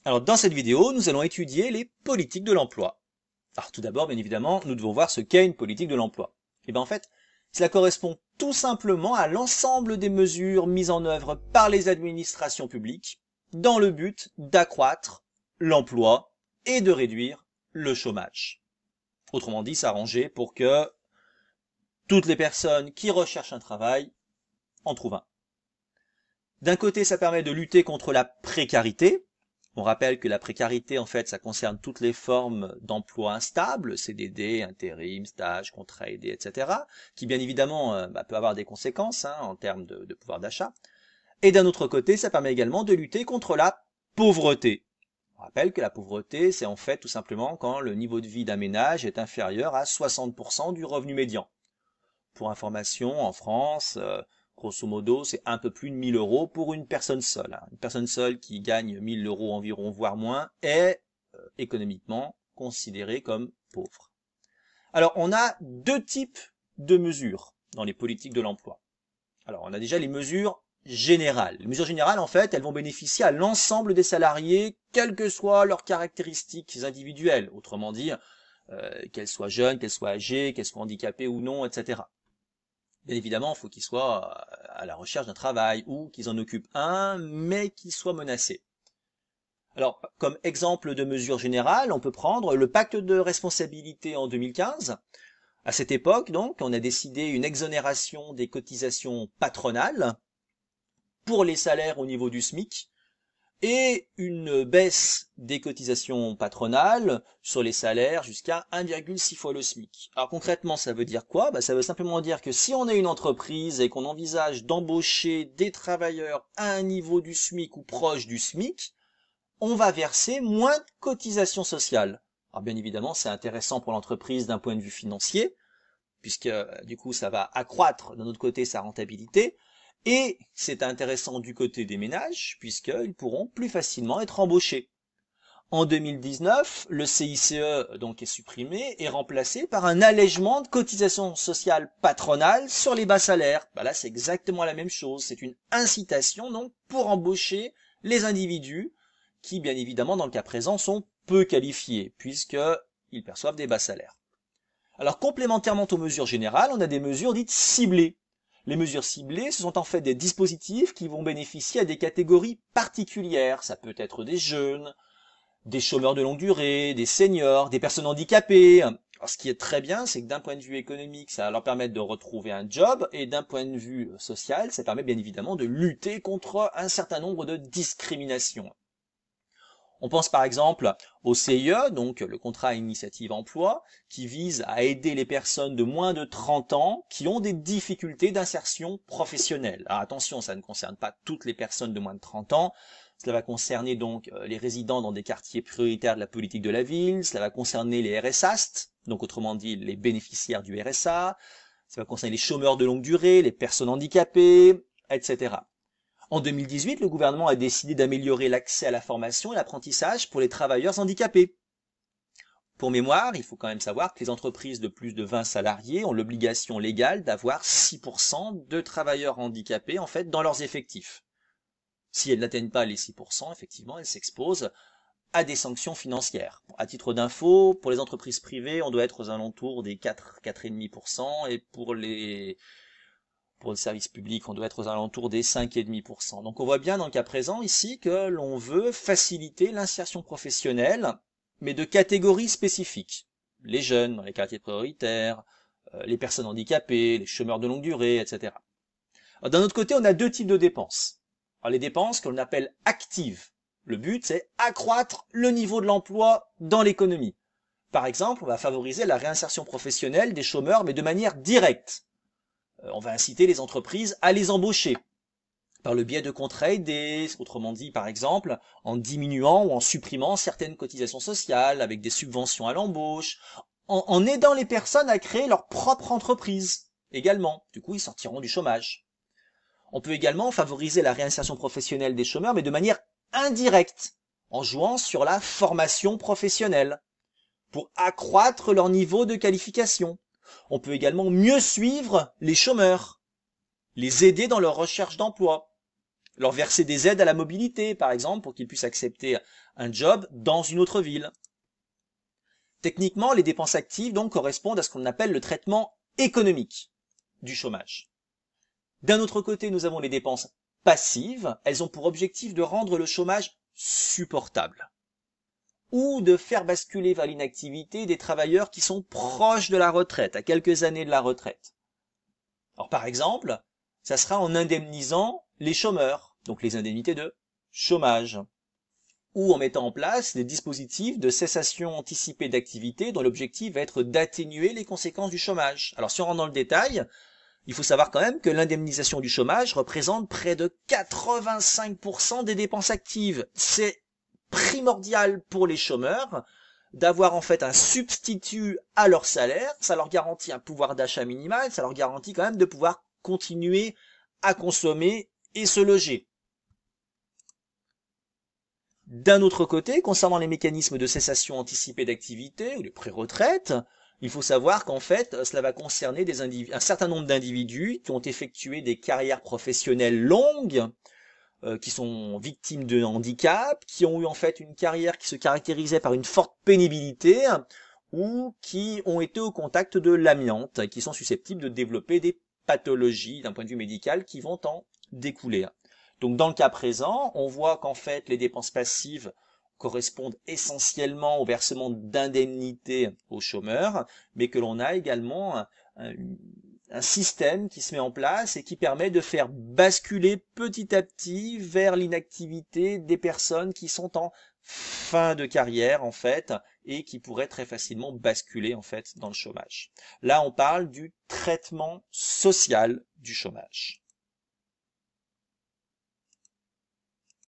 Alors dans cette vidéo, nous allons étudier les politiques de l'emploi. Alors tout d'abord, bien évidemment, nous devons voir ce qu'est une politique de l'emploi. Et bien en fait, cela correspond tout simplement à l'ensemble des mesures mises en œuvre par les administrations publiques dans le but d'accroître l'emploi et de réduire le chômage. Autrement dit, s'arranger pour que toutes les personnes qui recherchent un travail en trouvent un. D'un côté, ça permet de lutter contre la précarité. On rappelle que la précarité, en fait, ça concerne toutes les formes d'emploi instables, CDD, intérim, stage, contrat aidé, etc., qui bien évidemment peut avoir des conséquences en termes de pouvoir d'achat. Et d'un autre côté, ça permet également de lutter contre la pauvreté. On rappelle que la pauvreté, c'est en fait tout simplement quand le niveau de vie d'un ménage est inférieur à 60% du revenu médian. Pour information, en France, grosso modo, c'est un peu plus de 1000 euros pour une personne seule. Une personne seule qui gagne 1000 euros environ, voire moins, est économiquement considérée comme pauvre. Alors, on a deux types de mesures dans les politiques de l'emploi. Alors, on a déjà les mesures générales. Les mesures générales, en fait, elles vont bénéficier à l'ensemble des salariés, quelles que soient leurs caractéristiques individuelles. Autrement dit, qu'elles soient jeunes, qu'elles soient âgées, qu'elles soient handicapées ou non, etc. Bien évidemment, il faut qu'ils soient à la recherche d'un travail ou qu'ils en occupent un, mais qu'ils soient menacés. Alors, comme exemple de mesure générale, on peut prendre le pacte de responsabilité en 2015. À cette époque, donc, on a décidé une exonération des cotisations patronales pour les salaires au niveau du SMIC et une baisse des cotisations patronales sur les salaires jusqu'à 1,6 fois le SMIC. Alors concrètement, ça veut dire quoi? Ça veut simplement dire que si on est une entreprise et qu'on envisage d'embaucher des travailleurs à un niveau du SMIC ou proche du SMIC, on va verser moins de cotisations sociales. Alors bien évidemment, c'est intéressant pour l'entreprise d'un point de vue financier, puisque du coup, ça va accroître de notre côté sa rentabilité, et c'est intéressant du côté des ménages, puisqu'ils pourront plus facilement être embauchés. En 2019, le CICE donc est supprimé et remplacé par un allègement de cotisations sociales patronales sur les bas salaires. Là, c'est exactement la même chose. C'est une incitation donc pour embaucher les individus qui, bien évidemment, dans le cas présent, sont peu qualifiés, puisqu'ils perçoivent des bas salaires. Alors, complémentairement aux mesures générales, on a des mesures dites ciblées. Les mesures ciblées, ce sont en fait des dispositifs qui vont bénéficier à des catégories particulières. Ça peut être des jeunes, des chômeurs de longue durée, des seniors, des personnes handicapées. Alors, ce qui est très bien, c'est que d'un point de vue économique, ça va leur permettre de retrouver un job, et d'un point de vue social, ça permet bien évidemment de lutter contre un certain nombre de discriminations. On pense par exemple au CIE, donc le contrat à initiative emploi, qui vise à aider les personnes de moins de 30 ans qui ont des difficultés d'insertion professionnelle. Alors attention, ça ne concerne pas toutes les personnes de moins de 30 ans. Cela va concerner donc les résidents dans des quartiers prioritaires de la politique de la ville, cela va concerner les RSAST, donc autrement dit les bénéficiaires du RSA, ça va concerner les chômeurs de longue durée, les personnes handicapées, etc. En 2018, le gouvernement a décidé d'améliorer l'accès à la formation et l'apprentissage pour les travailleurs handicapés. Pour mémoire, il faut quand même savoir que les entreprises de plus de 20 salariés ont l'obligation légale d'avoir 6% de travailleurs handicapés en fait dans leurs effectifs. Si elles n'atteignent pas les 6%, effectivement, elles s'exposent à des sanctions financières. À titre d'info, pour les entreprises privées, on doit être aux alentours des 4,5%, et pour le service public, on doit être aux alentours des 5,5%. Donc on voit bien dans le cas présent ici que l'on veut faciliter l'insertion professionnelle, mais de catégories spécifiques. Les jeunes dans les quartiers prioritaires, les personnes handicapées, les chômeurs de longue durée, etc. D'un autre côté, on a deux types de dépenses. Alors, les dépenses que l'on appelle actives. Le but, c'est accroître le niveau de l'emploi dans l'économie. Par exemple, on va favoriser la réinsertion professionnelle des chômeurs, mais de manière directe. On va inciter les entreprises à les embaucher par le biais de contrats aidés, autrement dit par exemple en diminuant ou en supprimant certaines cotisations sociales avec des subventions à l'embauche, en aidant les personnes à créer leur propre entreprise également. Du coup, ils sortiront du chômage. On peut également favoriser la réinsertion professionnelle des chômeurs, mais de manière indirecte, en jouant sur la formation professionnelle, pour accroître leur niveau de qualification. On peut également mieux suivre les chômeurs, les aider dans leur recherche d'emploi. Leur verser des aides à la mobilité, par exemple, pour qu'ils puissent accepter un job dans une autre ville. Techniquement, les dépenses actives donc correspondent à ce qu'on appelle le traitement économique du chômage. D'un autre côté, nous avons les dépenses passives. Elles ont pour objectif de rendre le chômage supportable ou de faire basculer vers l'inactivité des travailleurs qui sont proches de la retraite, à quelques années de la retraite. Alors par exemple, ça sera en indemnisant les chômeurs, donc les indemnités de chômage, ou en mettant en place des dispositifs de cessation anticipée d'activité dont l'objectif va être d'atténuer les conséquences du chômage. Alors si on rentre dans le détail, il faut savoir quand même que l'indemnisation du chômage représente près de 85% des dépenses actives. C'est primordial pour les chômeurs d'avoir en fait un substitut à leur salaire. Ça leur garantit un pouvoir d'achat minimal, ça leur garantit quand même de pouvoir continuer à consommer et se loger. D'un autre côté, concernant les mécanismes de cessation anticipée d'activité ou les pré-retraites, il faut savoir qu'en fait, cela va concerner un certain nombre d'individus qui ont effectué des carrières professionnelles longues, qui sont victimes de handicap, qui ont eu en fait une carrière qui se caractérisait par une forte pénibilité, ou qui ont été au contact de l'amiante, et qui sont susceptibles de développer des pathologies d'un point de vue médical qui vont en découler. Donc dans le cas présent, on voit qu'en fait les dépenses passives correspondent essentiellement au versement d'indemnités aux chômeurs, mais que l'on a également un système qui se met en place et qui permet de faire basculer petit à petit vers l'inactivité des personnes qui sont en fin de carrière en fait et qui pourraient très facilement basculer en fait dans le chômage. Là, on parle du traitement social du chômage.